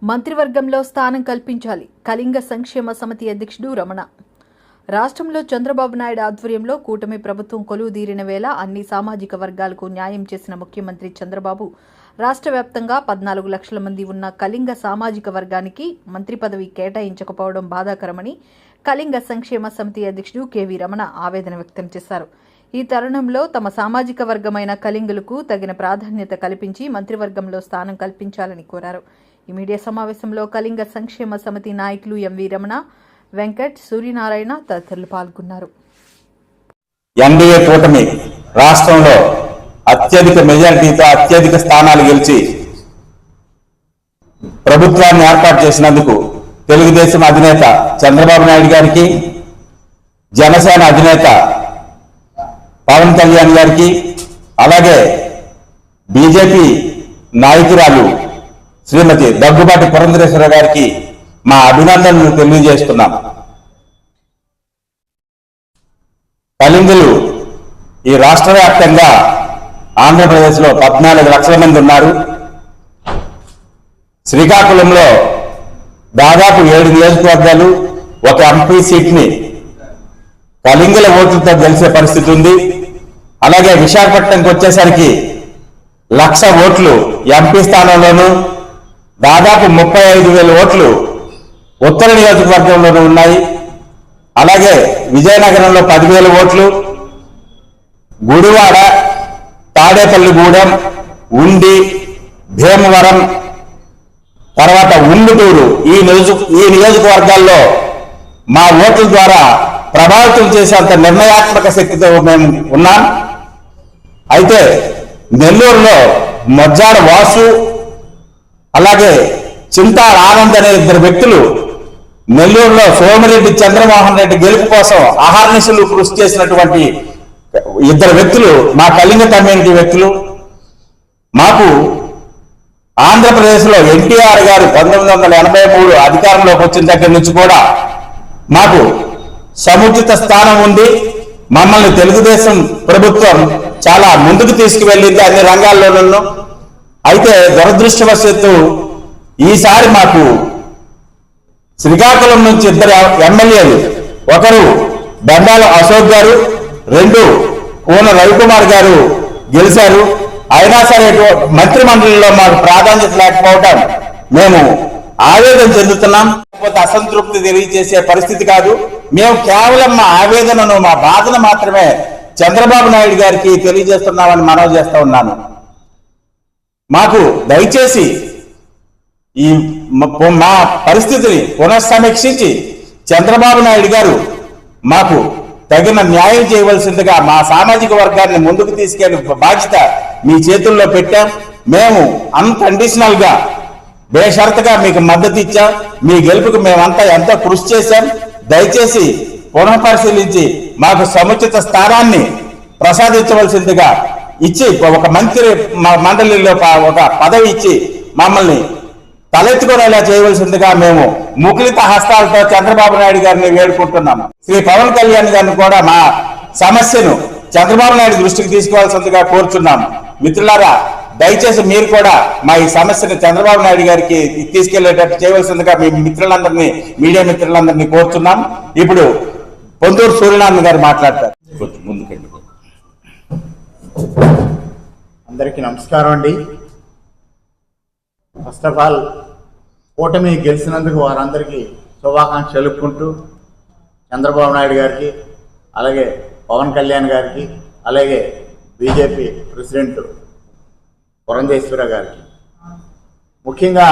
మంత్రివర్గంలో స్థానం కల్పించాలి. కళింగ సంక్షేమ సమితి అధ్యక్షుడు రమణ. రాష్ట్రంలో చంద్రబాబు నాయుడు ఆధ్వర్యంలో కూటమి ప్రభుత్వం కొలువుదీరిన వేళ అన్ని సామాజిక వర్గాలకు న్యాయం చేసిన ముఖ్యమంత్రి చంద్రబాబు రాష్ట్ర వ్యాప్తంగా 14 లక్షల మంది ఉన్న కళింగ సామాజిక వర్గానికి మంత్రి పదవి కేటాయించకపోవడం బాధాకరమని కళింగ సంక్షేమ సమితి అధ్యక్షుడు కెవి రమణ ఆవేదన వ్యక్తం చేశారు. ఈ తరుణంలో తమ సామాజిక వర్గమైన కళింగులకు తగిన ప్రాధాన్యత కల్పించి మంత్రివర్గంలో స్థానం కల్పించాలని కోరారు. ఈ మీడియా సమావేశంలో కళింగ సంక్షేమ సమితి నాయకులు ఎంవి రమణ, వెంకట్, సూర్యనారాయణ తదితరులు పాల్గొన్నారు. ఎన్డీఏ కూటమి రాష్ట్రంలో అత్యధిక మెజారిటీతో అత్యధిక స్థానాలు గెలిచి ప్రభుత్వాన్ని ఏర్పాటు చేసినందుకు తెలుగుదేశం అధినేత చంద్రబాబు నాయుడు గారికి, జనసేన అధినేత పవన్ కళ్యాణ్ గారికి, అలాగే బీజేపీ నాయకురాలు శ్రీమతి దగ్గుబాటి పురంధరేశ్వర గారికి మా అభినందనలు తెలియజేస్తున్నాం. కళింగులు ఈ రాష్ట్ర వ్యాప్తంగా ఆంధ్రప్రదేశ్లో 14 లక్షల మంది ఉన్నారు. శ్రీకాకుళంలో దాదాపు 7 నియోజకవర్గాలు, ఒక ఎంపీ సీట్ని కళింగుల ఓట్లతో గెలిచే పరిస్థితి ఉంది. అలాగే విశాఖపట్నంకి వచ్చేసరికి 1,00,000 ఓట్లు ఎంపీ స్థానంలోనూ, దాదాపు 35,000 ఓట్లు ఉత్తర నియోజకవర్గంలోనూ ఉన్నాయి. అలాగే విజయనగరంలో 10,000 ఓట్లు, గుడివాడ, తాడేపల్లిగూడెం, ఉండి, భీమవరం, తర్వాత ఉంగుటూరు ఈ నియోజకవర్గాల్లో మా ఓట్ల ద్వారా ప్రభావితం చేసేంత నిర్ణయాత్మక శక్తితో మేము ఉన్నాం. అయితే నెల్లూరులో మొజ్జాడ వాసు, అలాగే చింతాల ఆనంద్ అనే 2 వ్యక్తులు నెల్లూరులో సోమిరెడ్డి చంద్రమోహన్ రెడ్డి గెలుపు కోసం అహర్నిశలు కృషి చేసినటువంటి 2 వ్యక్తులు మా కళింగ కమ్యూనిటీ వ్యక్తులు. మాకు ఆంధ్రప్రదేశ్లో ఎన్టీఆర్ గారు 1983 అధికారంలోకి వచ్చిన దగ్గర నుంచి కూడా మాకు సముచిత స్థానం ఉంది. మమ్మల్ని తెలుగుదేశం ప్రభుత్వం చాలా ముందుకు తీసుకువెళ్ళింది అన్ని రంగాల్లోనూ. అయితే దురదృష్టవశాత్తు ఈసారి మాకు శ్రీకాకుళం నుంచి 2 ఎమ్మెల్యేలు, ఒకరు బండాల అశోక్ గారు, 2 కోన రవికుమార్ గారు గెలిచారు. అయినా సరే మంత్రిమండలిలో మాకు ప్రాధాన్యత లేకపోవడం మేము ఆవేదన చెందుతున్నాం. లేకపోతే అసంతృప్తి తెలియజేసే పరిస్థితి కాదు. మేము కేవలం మా ఆవేదనను, మా బాధను మాత్రమే చంద్రబాబు నాయుడు గారికి తెలియజేస్తున్నామని మనవి చేస్తా ఉన్నాను. మాకు దయచేసి ఈ మా పరిస్థితిని పునఃసమీక్షించి చంద్రబాబు నాయుడు గారు మాకు తగిన న్యాయం చేయవలసిందిగా, మా సామాజిక వర్గాన్ని ముందుకు తీసుకెళ్లే బాధ్యత మీ చేతుల్లో పెట్టాం. మేము అన్కండిషనల్ గా బేషరతుగా మీకు మద్దతు ఇచ్చాం. మీ గెలుపుకు మేమంతా ఎంతో కృషి చేశాం. దయచేసి పునఃపరిశీలించి మాకు సముచిత స్థానాన్ని ప్రసాదించవలసిందిగా ఇచ్చి, ఒక మంత్రి మండలిలో ఒక పదవి ఇచ్చి మమ్మల్ని తలెత్తుకునేలా చేయవలసిందిగా మేము ముకులిత హస్తాలతో చంద్రబాబు నాయుడు గారిని వేడుకుంటున్నాము. శ్రీ పవన్ కళ్యాణ్ గారిని కూడా మా సమస్యను చంద్రబాబు నాయుడు దృష్టికి తీసుకోవాల్సిందిగా కోరుచున్నాము. మిత్రులారా, దయచేసి మీరు కూడా మా ఈ సమస్యను చంద్రబాబు నాయుడు గారికి తీసుకెళ్లేటట్టు చేయవలసిందిగా మీ మిత్రులందరినీ, మీడియా మిత్రులందరినీ కోరుతున్నాం. ఇప్పుడు పొందూరు సూర్యనారాయణ గారు మాట్లాడతారు. అందరికీ నమస్కారం అండి. ఫస్ట్ ఆఫ్ ఆల్ కూటమి గెలిచినందుకు వారందరికీ శుభాకాంక్షలు తెలుపుకుంటూ, చంద్రబాబు నాయుడు గారికి, అలాగే పవన్ కళ్యాణ్ గారికి, అలాగే బీజేపీ ప్రెసిడెంట్ పురంధేశ్వర గారికి ముఖ్యంగా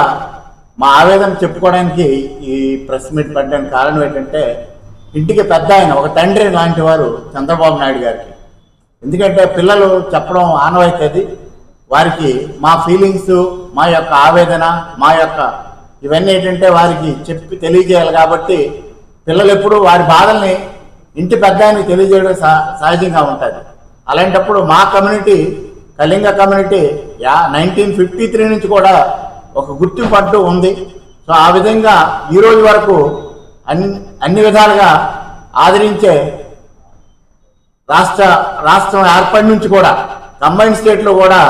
మా ఆవేదన చెప్పుకోవడానికి ఈ ప్రెస్ మీట్ పెట్టడానికి కారణం ఏంటంటే, ఇంటికి పెద్ద ఆయన, ఒక తండ్రి లాంటి వారు చంద్రబాబు నాయుడు గారికి. ఎందుకంటే పిల్లలు చెప్పడం ఆనవాయితీ, వారికి మా ఫీలింగ్స్, మా యొక్క ఆవేదన, మా యొక్క ఇవన్నీ ఏంటంటే వారికి చెప్పి తెలియజేయాలి. కాబట్టి పిల్లలు ఎప్పుడు వారి బాధల్ని ఇంటి పెద్ద ఆయనకి తెలియజేయడం సహజంగా ఉంటుంది. అలాంటప్పుడు మా కమ్యూనిటీ, కళింగ కమ్యూనిటీ 1953 నుంచి కూడా ఒక గుర్తింపు అంటూ ఉంది. సో ఆ విధంగా ఈరోజు వరకు అన్ని విధాలుగా ఆదరించే రాష్ట్రం ఏర్పడి నుంచి కూడా కంబైన్ స్టేట్లో కూడా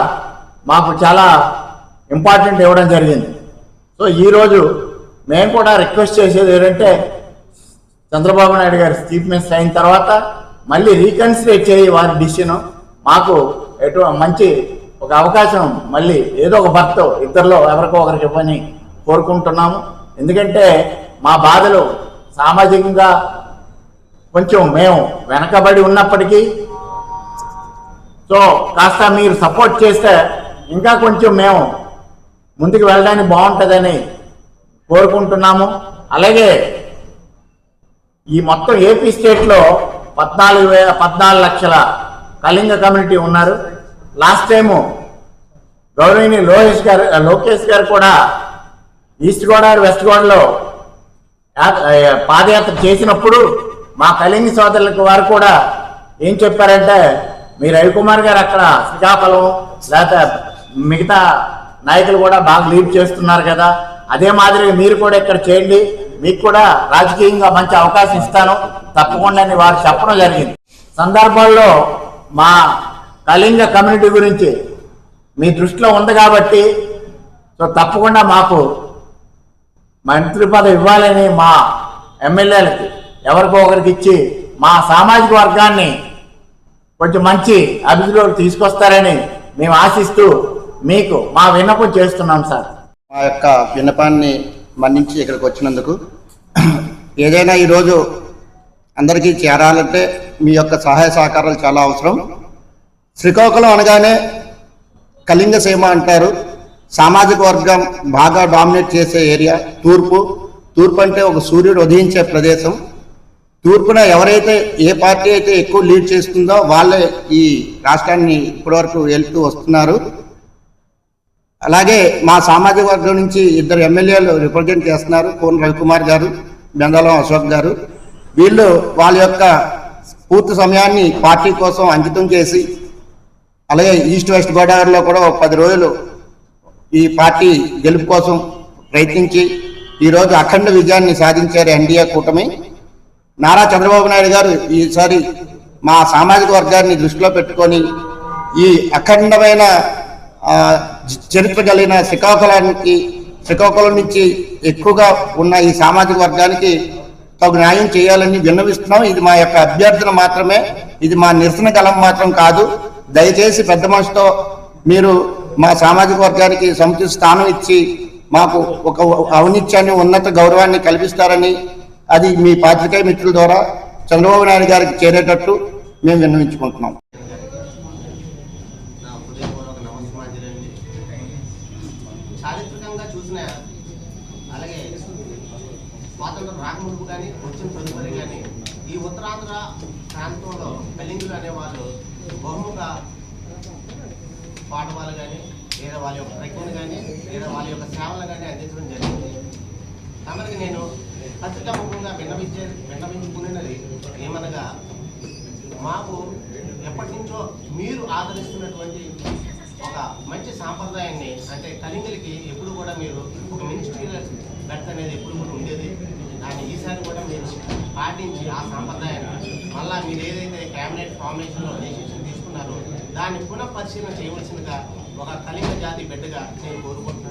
మాకు చాలా ఇంపార్టెంట్ ఇవ్వడం జరిగింది. సో ఈరోజు మేము కూడా రిక్వెస్ట్ చేసేది ఏంటంటే చంద్రబాబు నాయుడు గారు చీఫ్ మినిస్టర్ అయిన తర్వాత మళ్ళీ రీకన్సిడర్ చేయి వారి డిసిషన్. మాకు మంచి ఒక అవకాశం మళ్ళీ ఏదో ఒక భర్త ఇద్దరిలో ఎవరికో ఒకరికి ఇవ్వని కోరుకుంటున్నాము. ఎందుకంటే మా బాధలు సామాజికంగా కొంచెం మేము వెనకబడి ఉన్నప్పటికీ సో కాస్త మీరు సపోర్ట్ చేస్తే ఇంకా కొంచెం మేము ముందుకు వెళ్ళడానికి బాగుంటుందని కోరుకుంటున్నాము. అలాగే ఈ మొత్తం ఏపీ స్టేట్లో 14 లక్షల కళింగ కమ్యూనిటీ ఉన్నారు. లాస్ట్ టైము గౌరవనీయ లోకేష్ గారు కూడా ఈస్ట్ గోదావరి వెస్ట్ గోదావరిలో పాదయాత్ర చేసినప్పుడు మా కళింగ సోదరులకు వారు కూడా ఏం చెప్పారంటే, మీ రవికుమార్ గారు అక్కడ శ్రీకాకుళం లేకపోతే మిగతా నాయకులు కూడా బాగా లీడ్ చేస్తున్నారు కదా, అదే మాదిరిగా మీరు కూడా ఇక్కడ చేయండి, మీకు కూడా రాజకీయంగా మంచి అవకాశం ఇస్తాను తప్పకుండా అని వారు చెప్పడం జరిగింది. సందర్భాల్లో మా కళింగ కమ్యూనిటీ గురించి మీ దృష్టిలో ఉంది కాబట్టి సో తప్పకుండా మాకు మంత్రి పదవి ఇవ్వాలని మా ఎమ్మెల్యేలకి ఎవరికో ఒకరికి ఇచ్చి మా సామాజిక వర్గాన్ని కొంచెం మంచి అభివృద్ధిలోకి తీసుకొస్తారని మేము ఆశిస్తూ మీకు మా విన్నపం చేస్తున్నాం సార్. మా యొక్క విన్నపాన్ని మన్నించి ఇక్కడికి వచ్చినందుకు, ఏదైనా ఈరోజు అందరికీ చేరాలంటే మీ యొక్క సహాయ సహకారాలు చాలా అవసరం. శ్రీకాకుళం అనగానే కళింగ సీమ అంటారు. సామాజిక వర్గం బాగా డామినేట్ చేసే ఏరియా తూర్పు అంటే ఒక సూర్యుడు ఉదయించే ప్రదేశం. తూర్పున ఎవరైతే ఏ పార్టీ అయితే ఎక్కువ లీడ్ చేస్తుందో వాళ్ళే ఈ రాష్ట్రాన్ని ఇప్పటివరకు వెళ్తూ వస్తున్నారు. అలాగే మా సామాజిక వర్గం నుంచి 2 ఎమ్మెల్యేలు రిప్రజెంట్ చేస్తున్నారు, కోన రవికుమార్ గారు, బెందాలం అశోక్ గారు. వీళ్ళు వాళ్ళ యొక్క పూర్తి సమయాన్ని పార్టీ కోసం అంకితం చేసి, అలాగే ఈస్ట్ వెస్ట్ గోదావరిలో కూడా 10 రోజులు ఈ పార్టీ గెలుపు కోసం ప్రయత్నించి ఈరోజు అఖండ విజయాన్ని సాధించారు ఎన్డీఏ కూటమి. నారా చంద్రబాబు నాయుడు గారు ఈసారి మా సామాజిక వర్గాన్ని దృష్టిలో పెట్టుకొని ఈ అఖండమైన చరిత్ర కలిగిన శ్రీకాకుళం నుంచి ఎక్కువగా ఉన్న ఈ సామాజిక వర్గానికి తగు న్యాయం చేయాలని విన్నవిస్తున్నాం. ఇది మా యొక్క అభ్యర్థన మాత్రమే, ఇది మా నిరసన గలం మాత్రం కాదు. దయచేసి పెద్ద మనసుతో మీరు మా సామాజిక వర్గానికి సముచిత స్థానం ఇచ్చి మాకు ఒక ఔన్నత్యాన్ని, ఉన్నత గౌరవాన్ని కల్పిస్తారని, అది మీ పాత్రికేయ మిత్రుల ద్వారా చంద్రబాబు నాయుడు గారికి చేరేటట్టు మేము విన్నవించుకుంటున్నాం. చారిత్రకంగా చూసిన, అలాగే స్వాతంత్రం రాకముందు కానీ వచ్చిన తదుపరి కానీ ఈ ఉత్తరాంధ్ర ప్రాంతంలో కళింగులు అనేవాళ్ళు బహుముఖ పాఠవాలు కానీ లేదా వాళ్ళ యొక్క ప్రజ్ఞను కానీ లేదా వాళ్ళ యొక్క సేవలు కానీ అందించడం జరిగింది. తమకి నేను పత్రికాముఖంగా విన్నవించుకునేది ఏమనగా, మాకు ఎప్పటి నుంచో మీరు ఆదరిస్తున్నటువంటి ఒక మంచి సాంప్రదాయాన్ని, అంటే కళింగులకి ఎప్పుడు కూడా మీరు ఒక మినిస్ట్రియల్ బెర్త్ అనేది ఎప్పుడు కూడా ఉండేది, దాన్ని ఈసారి కూడా మీరు పాటించి ఆ సాంప్రదాయాన్ని మళ్ళా మీరు ఏదైతే క్యాబినెట్ ఫార్మేషన్లో డెసిషన్ తీసుకున్నారో దాన్ని పునః పరిశీలన చేయవలసిందిగా ఒక కళింగ జాతి బిడ్డగా నేను కోరుకుంటున్నాను.